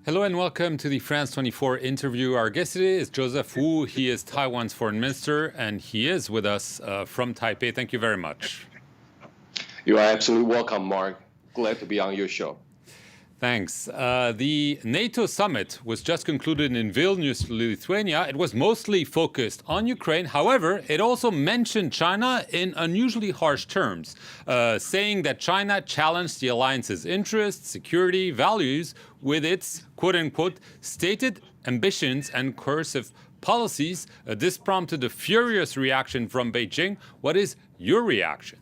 Hello and welcome to the France 24 interview. Our guest today is Joseph Wu. He is Taiwan's foreign minister, and he is with us from Taipei. Thank you very much. You are absolutely welcome, Mark. Glad to be on your show. Thanks. The NATO summit was just concluded in Vilnius, Lithuania. It was mostly focused on Ukraine. However, it also mentioned China in unusually harsh terms, saying that China challenged the alliance's interests, security, values with its, quote-unquote, stated ambitions and coercive policies. This prompted a furious reaction from Beijing. What is your reaction?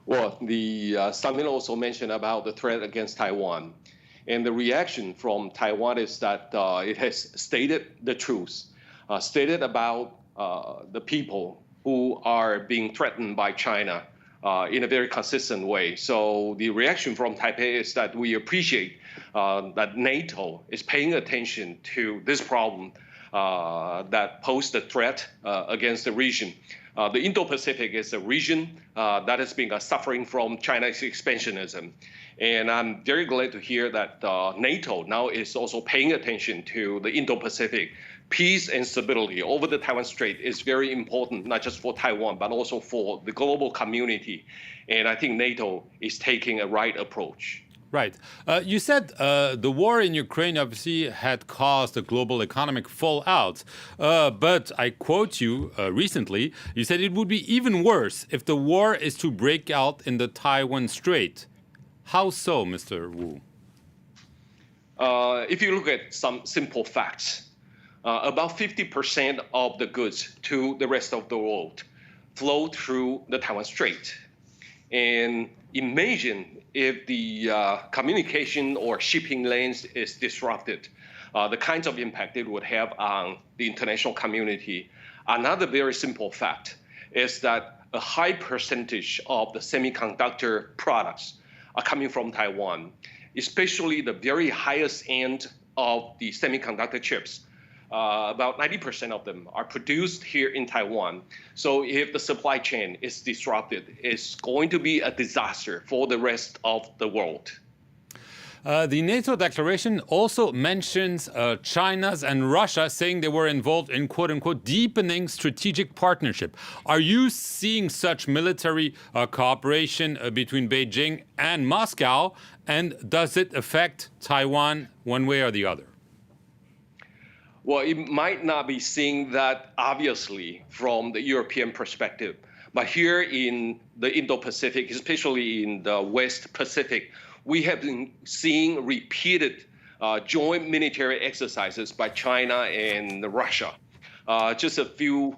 Well, the summit also mentioned about the threat against Taiwan. And the reaction from Taiwan is that it has stated the truth, stated about the people who are being threatened by China in a very consistent way. So the reaction from Taipei is that we appreciate that NATO is paying attention to this problem that posed a threat against the region. The Indo-Pacific is a region that has been suffering from China's expansionism. And I'm very glad to hear that NATO now is also paying attention to the Indo-Pacific. Peace and stability over the Taiwan Strait is very important, not just for Taiwan, but also for the global community. And I think NATO is taking a right approach. Right. You said the war in Ukraine obviously had caused a global economic fallout. But I quote you recently, you said it would be even worse if the war is to break out in the Taiwan Strait. How so, Mr. Wu? If you look at some simple facts, about 50% of the goods to the rest of the world flow through the Taiwan Strait. And imagine if the communication or shipping lanes is disrupted, the kinds of impact it would have on the international community. Another very simple fact is that a high percentage of the semiconductor products are coming from Taiwan, especially the very highest end of the semiconductor chips. About 90% of them are produced here in Taiwan. So if the supply chain is disrupted, it's going to be a disaster for the rest of the world. The NATO declaration also mentions China's and Russia saying they were involved in, quote-unquote, deepening strategic partnership. Are you seeing such military cooperation between Beijing and Moscow? And does it affect Taiwan one way or the other? Well, it might not be seeing that obviously from the European perspective, but here in the Indo-Pacific, especially in the West Pacific, we have been seeing repeated joint military exercises by China and Russia. Just a few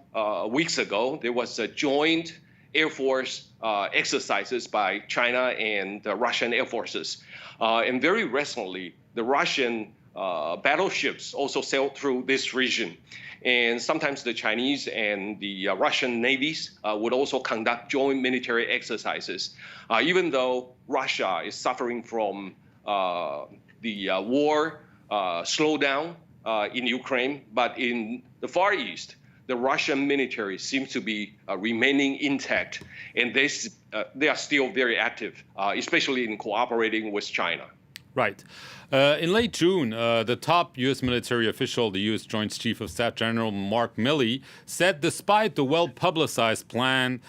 weeks ago, there was a joint Air Force exercises by China and the Russian Air Forces. And very recently, the Russian battleships also sailed through this region. And sometimes the Chinese and the Russian navies would also conduct joint military exercises. Even though Russia is suffering from the war slowdown in Ukraine, but in the Far East, the Russian military seems to be remaining intact, and they are still very active, especially in cooperating with China. Right. In late June, the top U.S. military official, the U.S. Joint Chief of Staff General Mark Milley, said despite the well-publicized plan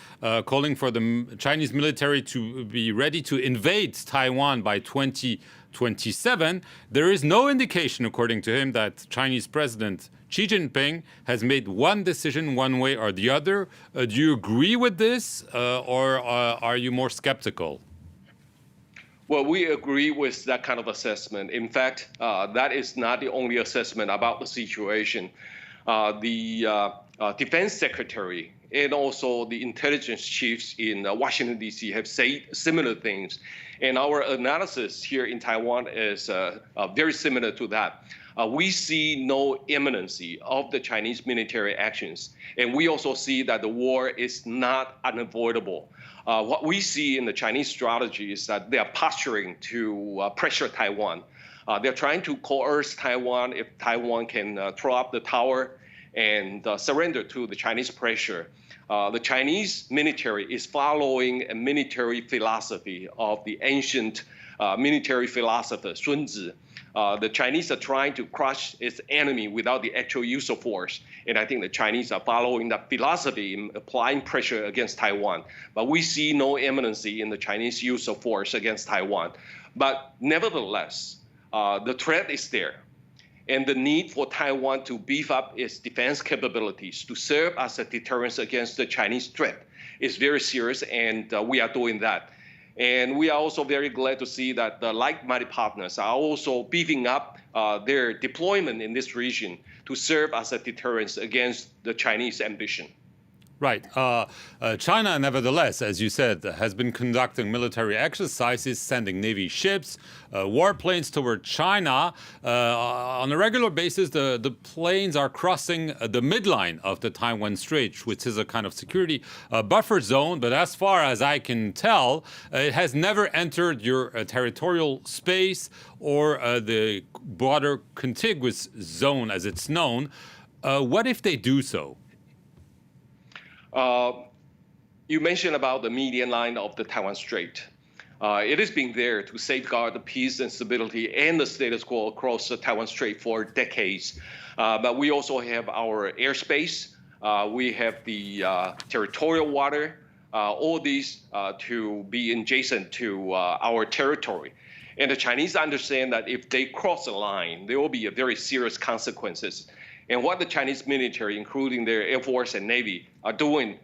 calling for the Chinese military to be ready to invade Taiwan by 2027, there is no indication, according to him, that Chinese President Xi Jinping has made one decision one way or the other. Do you agree with this, or are you more skeptical? Well, we agree with that kind of assessment. In fact, that is not the only assessment about the situation. The defense secretary and also the intelligence chiefs in Washington, D.C. have said similar things. And our analysis here in Taiwan is very similar to that. We see no imminency of the Chinese military actions. And we also see that the war is not unavoidable. What we see in the Chinese strategy is that they are posturing to pressure Taiwan. They're trying to coerce Taiwan if Taiwan can throw up the tower and surrender to the Chinese pressure. The Chinese military is following a military philosophy of the ancient military philosopher Sun Tzu. the Chinese are trying to crush its enemy without the actual use of force. And I think the Chinese are following that philosophy in applying pressure against Taiwan. But we see no imminency in the Chinese use of force against Taiwan. But nevertheless, the threat is there. And the need for Taiwan to beef up its defense capabilities to serve as a deterrence against the Chinese threat is very serious, and we are doing that. And we are also very glad to see that the like-minded partners are also beefing up their deployment in this region to serve as a deterrence against the Chinese ambition. Right. China, nevertheless, as you said, has been conducting military exercises, sending Navy ships, warplanes toward China. On a regular basis, the planes are crossing the midline of the Taiwan Strait, which is a kind of security buffer zone. But as far as I can tell, it has never entered your territorial space or the broader contiguous zone, as it's known. What if they do so? You mentioned about the median line of the Taiwan Strait. It has been there to safeguard the peace and stability and the status quo across the Taiwan Strait for decades. But we also have our airspace. We have the territorial water, all these to be adjacent to our territory. And the Chinese understand that if they cross the line, there will be very serious consequences. And what the Chinese military, including their Air Force and Navy, are doing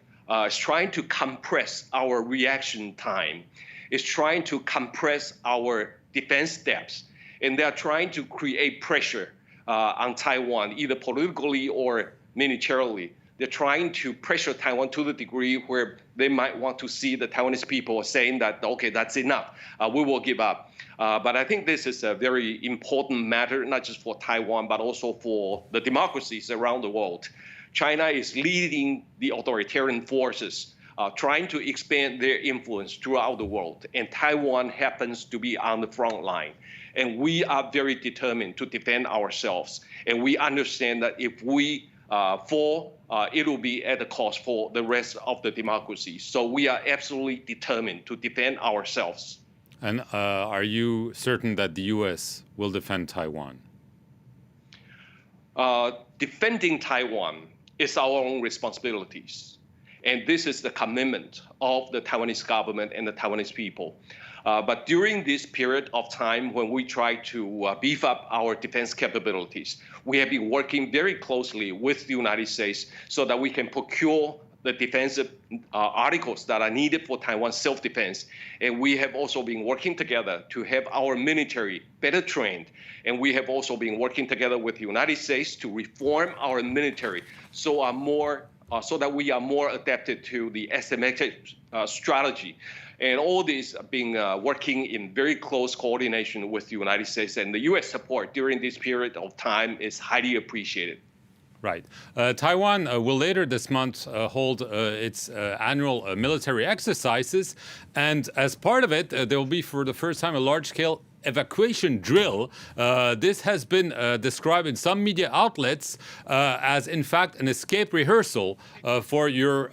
is trying to compress our reaction time, is trying to compress our defense steps. And they're trying to create pressure on Taiwan, either politically or militarily. They're trying to pressure Taiwan to the degree where they might want to see the Taiwanese people saying that, okay, that's enough, we will give up. But I think this is a very important matter, not just for Taiwan, but also for the democracies around the world. China is leading the authoritarian forces, trying to expand their influence throughout the world. And Taiwan happens to be on the front line. And we are very determined to defend ourselves. And we understand that if we fall, it will be at the cost for the rest of the democracy. So we are absolutely determined to defend ourselves. And are you certain that the U.S. will defend Taiwan? Defending Taiwan is our own responsibilities. And this is the commitment of the Taiwanese government and the Taiwanese people. But during this period of time when we try to beef up our defense capabilities, we have been working very closely with the United States so that we can procure the defensive articles that are needed for Taiwan's self-defense. And we have also been working together to have our military better trained. And we have also been working together with the United States to reform our military so that we are more adapted to the asymmetric strategy. And all this being working in very close coordination with the United States, and the U.S. support during this period of time is highly appreciated. Right. Taiwan will later this month hold its annual military exercises. And as part of it, there will be for the first time a large-scale evacuation drill. This has been described in some media outlets as, in fact, an escape rehearsal for your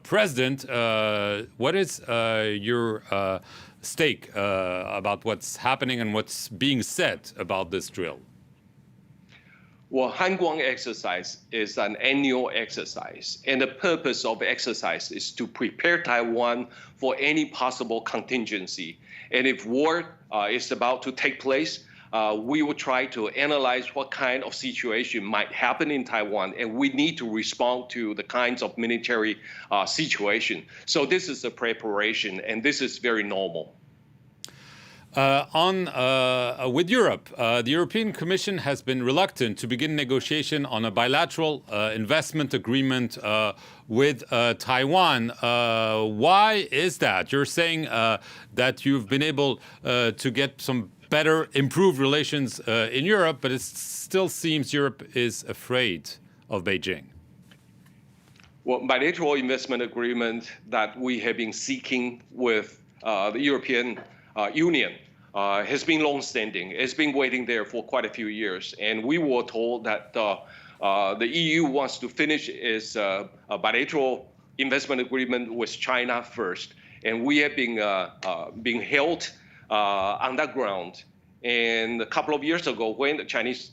president. What is your stake about what's happening and what's being said about this drill? Well, Hanguang exercise is an annual exercise, and the purpose of the exercise is to prepare Taiwan for any possible contingency. And if war is about to take place, we will try to analyze what kind of situation might happen in Taiwan, and we need to respond to the kinds of military situation. So this is a preparation, and this is very normal. With Europe, the European Commission has been reluctant to begin negotiation on a bilateral investment agreement with Taiwan. Why is that? You're saying that you've been able to get some better, improved relations in Europe, but it still seems Europe is afraid of Beijing. Well, bilateral investment agreement that we have been seeking with the European Union has been long-standing. It's been waiting there for quite a few years. And we were told that the EU wants to finish its bilateral investment agreement with China first. And we have been being held underground. And a couple of years ago, when the Chinese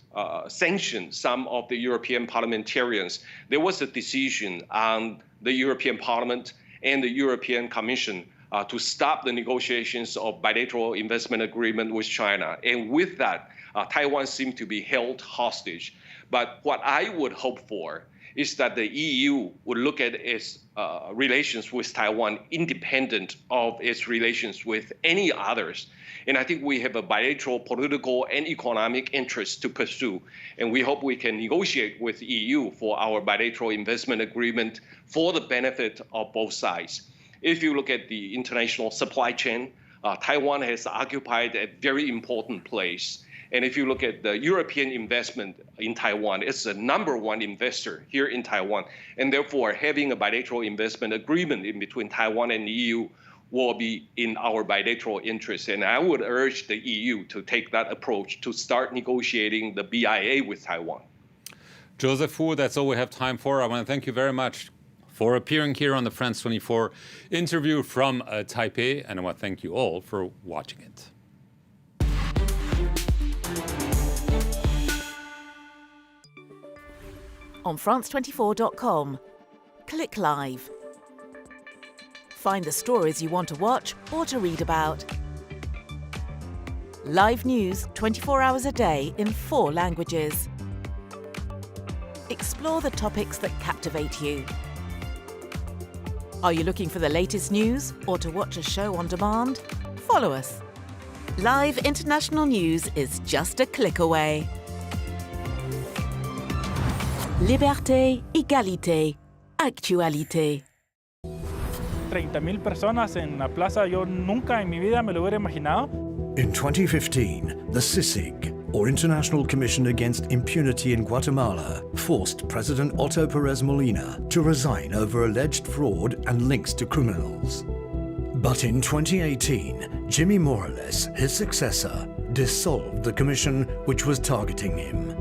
sanctioned some of the European parliamentarians, there was a decision on the European Parliament and the European Commission to stop the negotiations of bilateral investment agreement with China. And with that, Taiwan seemed to be held hostage. But what I would hope for is that the EU would look at its relations with Taiwan independent of its relations with any others. And I think we have a bilateral political and economic interest to pursue. And we hope we can negotiate with EU for our bilateral investment agreement for the benefit of both sides. If you look at the international supply chain, Taiwan has occupied a very important place. And if you look at the European investment in Taiwan, it's the #1 investor here in Taiwan. And therefore, having a bilateral investment agreement in between Taiwan and the EU will be in our bilateral interest. And I would urge the EU to take that approach to start negotiating the BIA with Taiwan. Joseph Wu, that's all we have time for. I want to thank you very much for appearing here on the France 24 interview from Taipei. And I want to thank you all for watching it. On France24.com. Click live. Find the stories you want to watch or to read about. Live news 24 hours a day in 4 languages. Explore the topics that captivate you. Are you looking for the latest news or to watch a show on demand? Follow us. Live international news is just a click away. Liberté, égalité, actualité. 30,000 personas en la plaza, yo nunca en mi vida me lo hubiera imaginado. In 2015, the CICIG, or International Commission Against Impunity in Guatemala, forced President Otto Perez Molina to resign over alleged fraud and links to criminals. But in 2018, Jimmy Morales, his successor, dissolved the commission which was targeting him.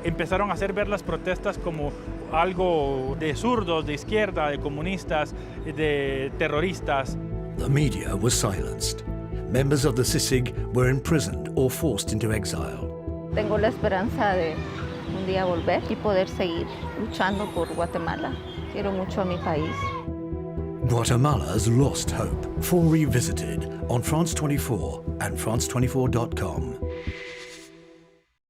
Empezaron a hacer ver las protestas como algo de zurdos, de izquierda, de comunistas, de terroristas. The media was silenced. Members of the CICIG were imprisoned or forced into exile. Tengo la esperanza de un día volver y poder seguir luchando por Guatemala. Quiero mucho a mi país. Guatemala's lost hope, for revisited on France 24 and France24.com.